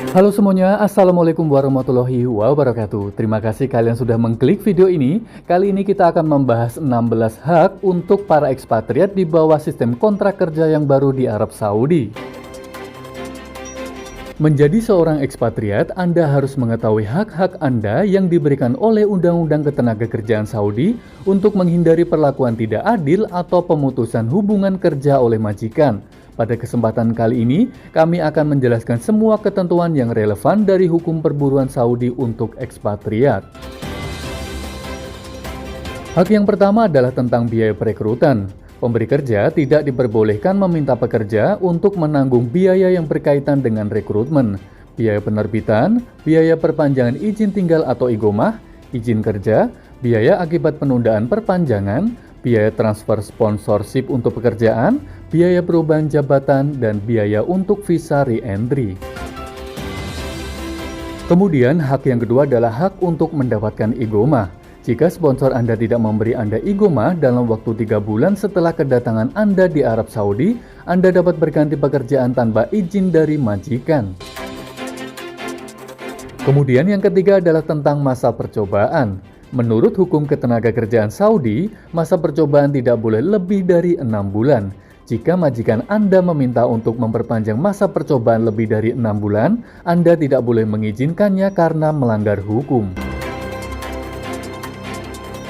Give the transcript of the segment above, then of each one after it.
Halo semuanya, Assalamualaikum warahmatullahi wabarakatuh. Terima kasih kalian sudah mengklik video ini. Kali ini kita akan membahas 16 hak untuk para ekspatriat di bawah sistem kontrak kerja yang baru di Arab Saudi. Menjadi seorang ekspatriat, Anda harus mengetahui hak-hak Anda yang diberikan oleh Undang-Undang Ketenagakerjaan Saudi untuk menghindari perlakuan tidak adil atau pemutusan hubungan kerja oleh majikan. Pada kesempatan kali ini, kami akan menjelaskan semua ketentuan yang relevan dari hukum perburuan Saudi untuk ekspatriat. Hak yang pertama adalah tentang biaya perekrutan. Pemberi kerja tidak diperbolehkan meminta pekerja untuk menanggung biaya yang berkaitan dengan rekrutmen, biaya penerbitan, biaya perpanjangan izin tinggal atau igomah, izin kerja, biaya akibat penundaan perpanjangan, biaya transfer sponsorship untuk pekerjaan, biaya perubahan jabatan, dan biaya untuk visa re-entry. Kemudian hak yang kedua adalah hak untuk mendapatkan igomah. Jika sponsor Anda tidak memberi Anda igomah dalam waktu 3 bulan setelah kedatangan Anda di Arab Saudi, Anda dapat berganti pekerjaan tanpa izin dari majikan. Kemudian yang ketiga adalah tentang masa percobaan. Menurut hukum ketenagakerjaan Saudi, masa percobaan tidak boleh lebih dari 6 bulan. Jika majikan Anda meminta untuk memperpanjang masa percobaan lebih dari 6 bulan, Anda tidak boleh mengizinkannya karena melanggar hukum.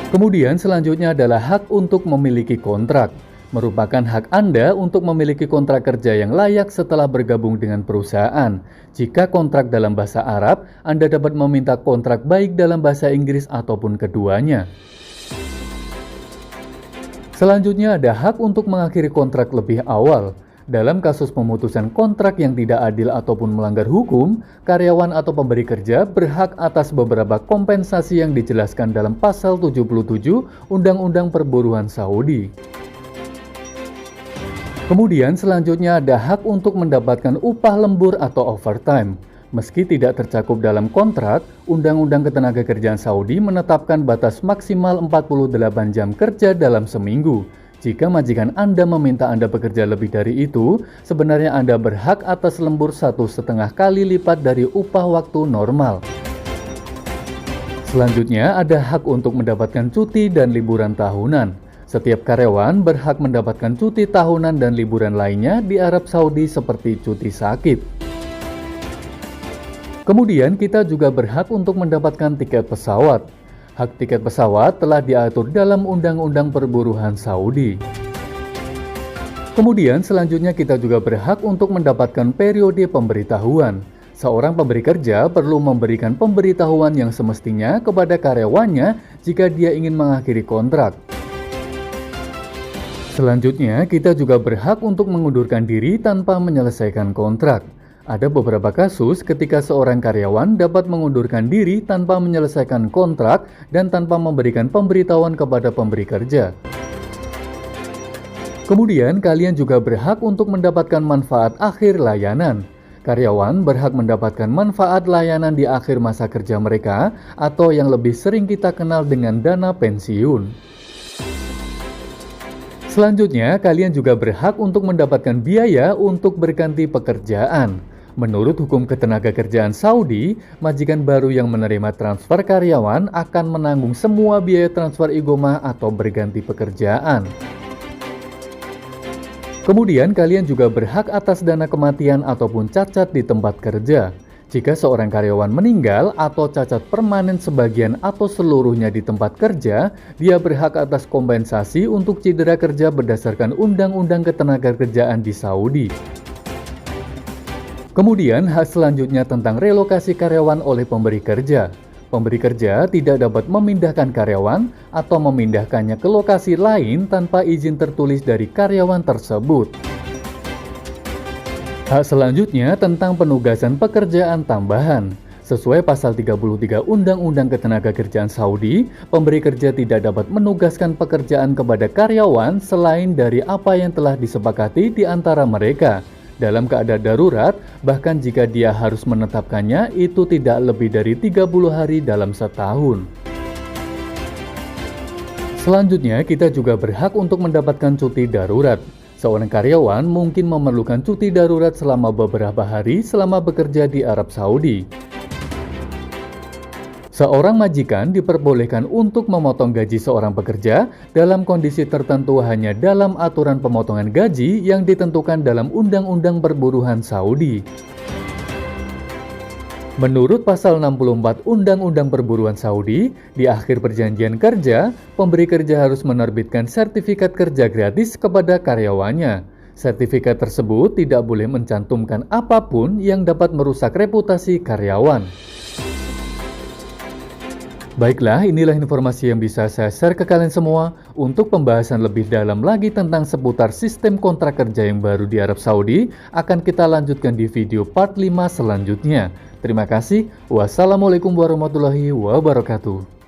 Kemudian selanjutnya adalah hak untuk memiliki kontrak. Merupakan hak Anda untuk memiliki kontrak kerja yang layak setelah bergabung dengan perusahaan. Jika kontrak dalam bahasa Arab, Anda dapat meminta kontrak baik dalam bahasa Inggris ataupun keduanya. Selanjutnya ada hak untuk mengakhiri kontrak lebih awal. Dalam kasus pemutusan kontrak yang tidak adil ataupun melanggar hukum, karyawan atau pemberi kerja berhak atas beberapa kompensasi yang dijelaskan dalam pasal 77 Undang-Undang Perburuan Saudi. Kemudian selanjutnya ada hak untuk mendapatkan upah lembur atau overtime. Meski tidak tercakup dalam kontrak, Undang-Undang Ketenagakerjaan Saudi menetapkan batas maksimal 48 jam kerja dalam seminggu. Jika majikan Anda meminta Anda bekerja lebih dari itu, sebenarnya Anda berhak atas lembur 1,5 kali lipat dari upah waktu normal. Selanjutnya ada hak untuk mendapatkan cuti dan liburan tahunan. Setiap karyawan berhak mendapatkan cuti tahunan dan liburan lainnya di Arab Saudi seperti cuti sakit. Kemudian kita juga berhak untuk mendapatkan tiket pesawat. Hak tiket pesawat telah diatur dalam Undang-Undang Perburuan Saudi. Kemudian selanjutnya kita juga berhak untuk mendapatkan periode pemberitahuan. Seorang pemberi kerja perlu memberikan pemberitahuan yang semestinya kepada karyawannya jika dia ingin mengakhiri kontrak. Selanjutnya kita juga berhak untuk mengundurkan diri tanpa menyelesaikan kontrak. Ada beberapa kasus ketika seorang karyawan dapat mengundurkan diri tanpa menyelesaikan kontrak dan tanpa memberikan pemberitahuan kepada pemberi kerja. Kemudian, kalian juga berhak untuk mendapatkan manfaat akhir layanan. Karyawan berhak mendapatkan manfaat layanan di akhir masa kerja mereka atau yang lebih sering kita kenal dengan dana pensiun. Selanjutnya, kalian juga berhak untuk mendapatkan biaya untuk berganti pekerjaan. Menurut hukum ketenagakerjaan Saudi, majikan baru yang menerima transfer karyawan akan menanggung semua biaya transfer igomah atau berganti pekerjaan. Kemudian kalian juga berhak atas dana kematian ataupun cacat di tempat kerja. Jika seorang karyawan meninggal atau cacat permanen sebagian atau seluruhnya di tempat kerja, dia berhak atas kompensasi untuk cedera kerja berdasarkan Undang-Undang Ketenagakerjaan di Saudi. Kemudian hak selanjutnya tentang relokasi karyawan oleh pemberi kerja. Pemberi kerja tidak dapat memindahkan karyawan atau memindahkannya ke lokasi lain tanpa izin tertulis dari karyawan tersebut. Hak selanjutnya tentang penugasan pekerjaan tambahan. Sesuai pasal 33 Undang-Undang Ketenagakerjaan Saudi, pemberi kerja tidak dapat menugaskan pekerjaan kepada karyawan selain dari apa yang telah disepakati di antara mereka. Dalam keadaan darurat, bahkan jika dia harus menetapkannya, itu tidak lebih dari 30 hari dalam setahun. Selanjutnya, kita juga berhak untuk mendapatkan cuti darurat. Seorang karyawan mungkin memerlukan cuti darurat selama beberapa hari selama bekerja di Arab Saudi. Seorang majikan diperbolehkan untuk memotong gaji seorang pekerja dalam kondisi tertentu hanya dalam aturan pemotongan gaji yang ditentukan dalam Undang-Undang Perburuhan Saudi. Menurut pasal 64 Undang-Undang Perburuhan Saudi, di akhir perjanjian kerja, pemberi kerja harus menerbitkan sertifikat kerja gratis kepada karyawannya. Sertifikat tersebut tidak boleh mencantumkan apapun yang dapat merusak reputasi karyawan. Baiklah, inilah informasi yang bisa saya share ke kalian semua. Untuk pembahasan lebih dalam lagi tentang seputar sistem kontrak kerja yang baru di Arab Saudi, akan kita lanjutkan di video part 5 selanjutnya. Terima kasih. Wassalamualaikum warahmatullahi wabarakatuh.